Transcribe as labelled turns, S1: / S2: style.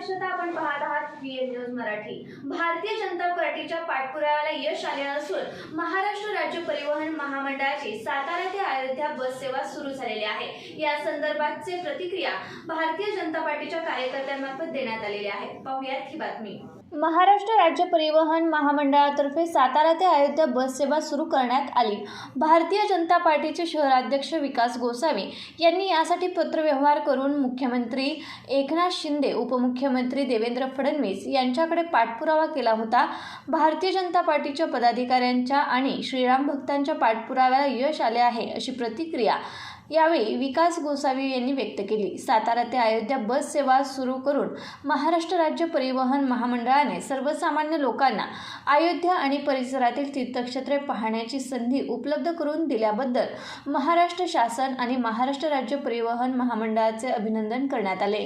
S1: दर्शता आपण पाहत आहात VM न्यूज मराठी। भारतीय जनता पार्टीच्या पाठपुराव्याला यश आले असून महाराष्ट्र राज्य परिवहन महामंडळाची सातारा ते अयोध्या बस सेवा सुरू झालेली आहे। या संदर्भातचे प्रतिक्रिया भारतीय जनता पार्टीच्या कार्यकर्त्यांमार्फत देण्यात आलेली आहे। पाहूयात ही बातमी। महाराष्ट्र राज्य परिवहन महामंडळातर्फे सातारा ते अयोध्या बस सेवा सुरू करण्यात आली। भारतीय जनता पार्टीचे शहराध्यक्ष विकास गोसावी यांनी यासाठी पत्रव्यवहार करून मुख्यमंत्री एकनाथ शिंदे, उपमुख्यमंत्री देवेंद्र फडणवीस यांच्याकडे पाठपुरावा केला होता। भारतीय जनता पार्टीच्या पदाधिकाऱ्यांच्या आणि श्रीराम भक्तांच्या पाठपुराव्याला यश आले आहे, अशी प्रतिक्रिया यावेळी विकास गोसावी यांनी व्यक्त केली। सातारा ते अयोध्या बस सेवा सुरू करून महाराष्ट्र राज्य परिवहन महामंडळाने सर्वसामान्य लोकांना अयोध्या आणि परिसरातील तीर्थक्षेत्रे पाहण्याची संधी उपलब्ध करून दिल्याबद्दल महाराष्ट्र शासन आणि महाराष्ट्र राज्य परिवहन महामंडळाचे अभिनंदन करण्यात आले।